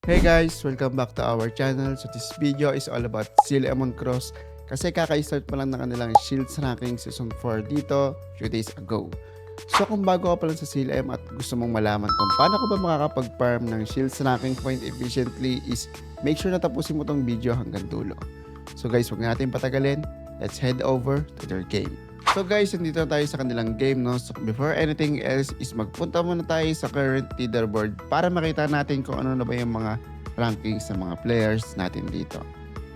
Hey guys! Welcome back to our channel. So this video is all about Cinnamon Cross kasi kaka-start pa lang ng kanilang Shields Ranking Season 4 dito few days ago. So kung bago ka pa lang sa CLM at gusto mong malaman kung paano ka ba makakapag-farm ng Shields Ranking point efficiently is make sure na tapusin mo tong video hanggang dulo. So guys, huwag natin patagalin. Let's head over to their game. So guys, nandito tayo sa kanilang game, no? So before anything else is magpunta muna tayo sa current leaderboard para makita natin kung ano na ba yung mga rankings sa mga players natin dito.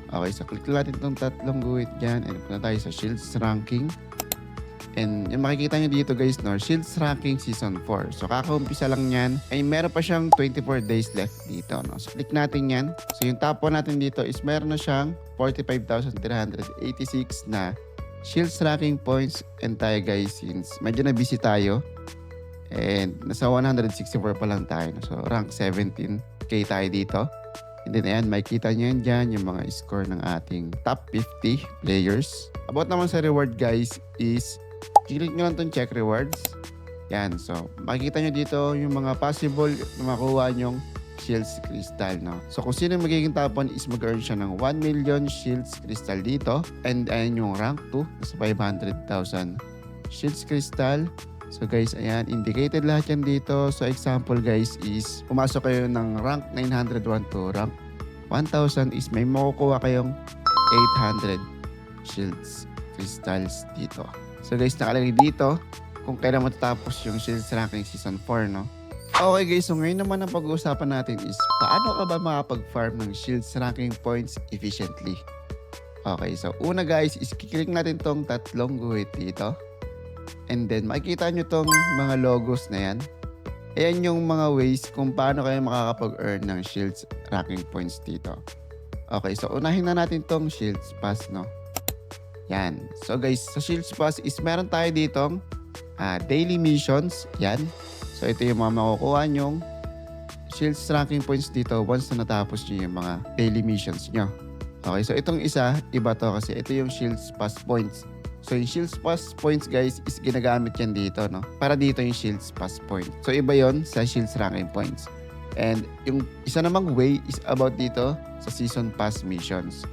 Okay, so click natin itong tatlong guhit dyan and punta tayo sa Shields Ranking. And yung makikita nyo dito guys, no, Shields Ranking Season 4. So kakaumpisa lang yan ay meron pa siyang 24 days left dito, no? So click natin yan. So yung top 1 natin dito is meron na siyang 45,386 na Shields Ranking points and tayo guys, since medyo na busy tayo and nasa 164 pa lang tayo, no? So rank 17k tayo dito. And then ayan, makikita nyo yan dyan yung mga score ng ating top 50 players. About naman sa reward guys is click nyo lang itong check rewards. Yan, so makikita nyo dito yung mga possible na makuha nyong Shields Crystal, no? So kung sino magiging top 1 is mag-earn siya ng 1 million Shields Crystal dito. And ayan yung rank 2 sa 500,000 Shields Crystal. So guys, ayan, indicated lahat yan dito. So example guys is pumasok kayo ng rank 901 to rank 1000 is may makukuha kayong 800 Shields Crystals dito. So guys, nakalagay dito kung kailan matatapos yung Shields Ranking Season 4, no? Okay guys, so ngayon naman ang pag-uusapan natin is paano ka ba makapag-farm ng Shields Ranking points efficiently? Okay, so una guys is kiklik natin tong tatlong guhit dito. And then makikita nyo tong mga logos na yan. Ayan yung mga ways kung paano kayo makakapag-earn ng Shields Ranking points dito. Okay, so unahin na natin tong Shields Pass, no? Yan. So guys, sa Shields Pass is meron tayo ditong daily missions. Yan. So ito yung mga makukuha nyong Shields Ranking points dito once na natapos nyo yung mga daily missions nyo. Okay, so itong isa, iba to kasi ito yung Shields Pass points. So yung Shields Pass points guys is ginagamit yan dito, no? Para dito yung Shields Pass point. So iba yon sa Shields Ranking points. And yung isa namang way is about dito sa Season Pass missions.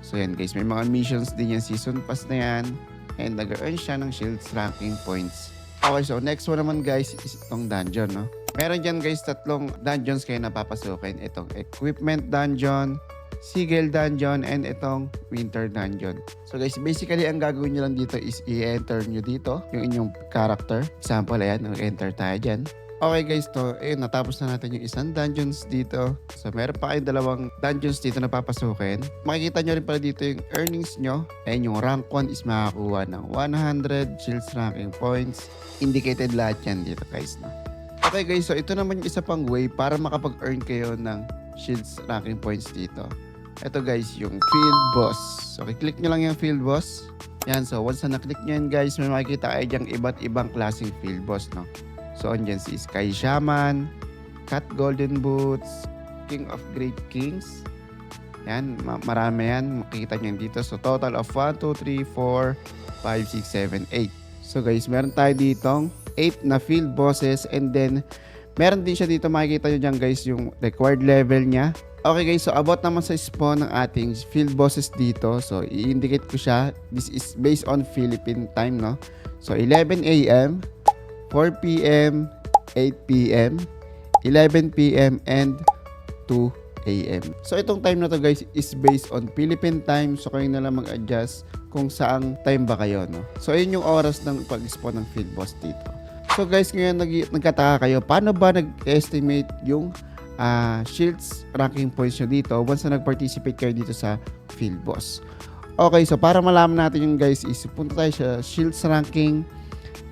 So yan guys, may mga missions din yung Season Pass na yan. And nag-earn siya ng Shields Ranking points. Okay, so next one naman guys is itong dungeon, no? Meron dyan guys tatlong dungeons kayo napapasukin. Itong Equipment Dungeon, Sigil Dungeon, and itong Winter Dungeon. So guys, basically ang gagawin nyo lang dito is i-enter nyo dito yung inyong character. Example, ayan, nag-enter tayo dyan. Okay guys, to, natapos na natin yung isang dungeons dito. So meron pa kayong dalawang dungeons dito na papasukin. Makikita nyo rin pala dito yung earnings nyo. Ayan, yung rank 1 is makakuha ng 100 Shields Ranking points. Indicated lahat yan dito guys, no? Okay guys, so ito naman yung isa pang way para makapag-earn kayo ng Shields Ranking points dito. Ito guys, yung Field Boss. So click nyo lang yung Field Boss. Yan, so once na naklik nyo yan guys, may makikita kayo dyang iba't ibang klaseng Field Boss, no? So andyan si Sky Shaman, Cat Golden Boots, King of Great Kings. Yan, marami yan. Makikita nyo dito. So total of 1, 2, 3, 4, 5, 6, 7, 8. So guys, meron tayo ditong 8 na field bosses and then meron din siya dito, makikita nyo dyan guys yung required level niya. Okay guys, so about naman sa spawn ng ating field bosses dito. So i-indicate ko siya. This is based on Philippine time, no? So 11 AM, 4 PM, 8 PM, 11 PM, and 2 AM. So itong time na to guys is based on Philippine time. So kayo na lang mag-adjust kung saang time ba kayo, no? So ayun yung oras ng pag-spawn ng field boss dito. So guys, ngayon nagkataka kayo, paano ba nag-estimate yung Shields Ranking points nyo dito once na nag-participate kayo dito sa field boss? Okay, so para malaman natin yung guys is punta tayo sa Shields Ranking.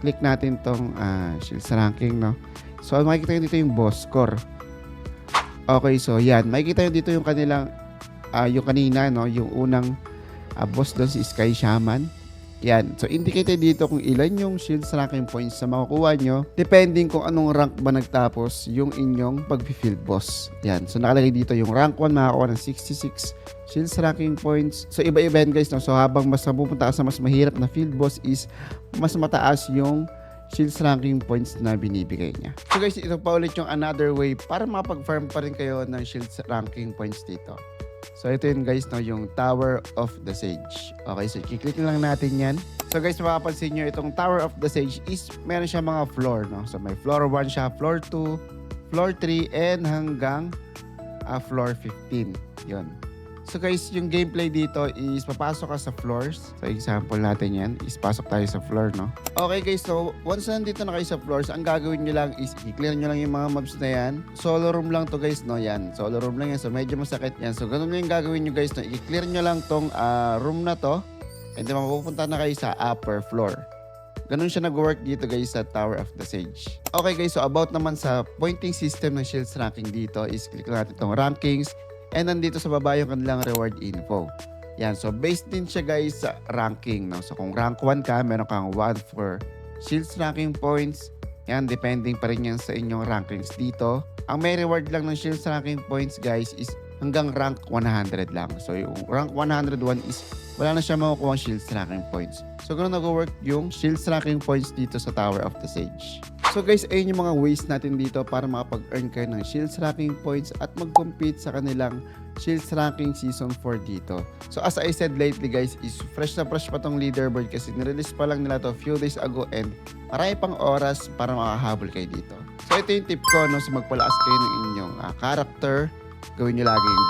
Click natin tong Shields Ranking, no? So makikita nyo dito yung boss score. Okay, so yan, makikita nyo dito yung kanilang yung kanina, no, yung unang boss doon si Sky Shaman. Yan, so indicated dito kung ilan yung Shields Ranking points na makukuha nyo depending kung anong rank ba nagtapos yung inyong pag-field boss. Yan, so nakalagay dito yung rank 1 makakuha ng 66 Shields Ranking points. So iba-iba yan guys, no? So habang mas napupunta sa mas mahirap na field boss is mas mataas yung shields ranking points na binibigay niya. So guys, ito pa ulit yung another way para makapag-farm pa rin kayo ng shields ranking points dito. So ito yun guys, no, yung Tower of the Sage. Okay, so i-click lang natin yan. So guys, mapapansin nyo itong Tower of the Sage is meron siya mga floor, no? So may floor 1 siya, floor 2, floor 3, and hanggang floor 15. Yun. So guys, yung gameplay dito is papasok ka sa floors. So example natin yan is pasok tayo sa floor, no? Okay guys, so once nandito na kayo sa floors, ang gagawin nyo lang is i-clear nyo lang yung mga mobs na yan. Solo room lang to guys, no? Yan, solo room lang yan. So medyo masakit yan. So ganun yung gagawin nyo guys, no? I-clear nyo lang tong room na to. And then mapupunta na kayo sa upper floor. Ganun siya nag-work dito guys sa Tower of the Sage. Okay guys, so about naman sa pointing system ng shields ranking dito is click lang natin itong rankings. And nandito sa baba yung kanilang reward info. Yan, so based din siya guys sa ranking. No? So kung rank 1 ka, meron kang 1 for shields ranking points. Yan, depending pa rin yan sa inyong rankings dito. Ang may reward lang ng shields ranking points guys is hanggang rank 100 lang. So yung rank 101 is wala na siya makukuha shields ranking points. So ganun nag-work yung shields ranking points dito sa Tower of the Sage. So guys, ayun yung mga ways natin dito para makapag-earn kayo ng shields ranking points at mag-compete sa kanilang shields ranking season 4 dito. So as I said lately guys, is fresh na fresh pa tong leaderboard kasi nirelease pa lang nila to few days ago and marami pang oras para makahabol kayo dito. So ito yung tip ko, no, so magpalakas kayo ng inyong character. Gawin nyo lagi yung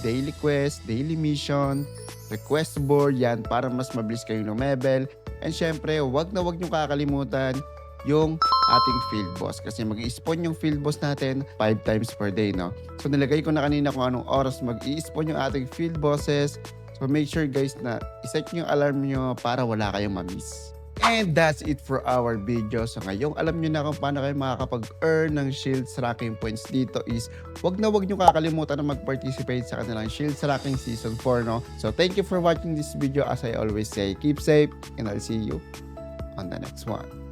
daily quest, daily mission, request board, yan, para mas mabilis kayo lumebel. And syempre, wag na wag nyo kakalimutan yung ating field boss kasi mag-i-spawn yung field boss natin 5 times per day, no? So nilagay ko na kanina kung anong oras mag-i-spawn yung ating field bosses. So make sure guys na iset nyo yung alarm nyo para wala kayong ma-miss. And that's it for our video. So ngayong alam nyo na kung paano kayo makakapag-earn ng shields ranking points dito is wag na wag nyo kakalimutan na mag-participate sa kanilang shields ranking season 4, no? So thank you for watching this video. As I always say, keep safe and I'll see you on the next one.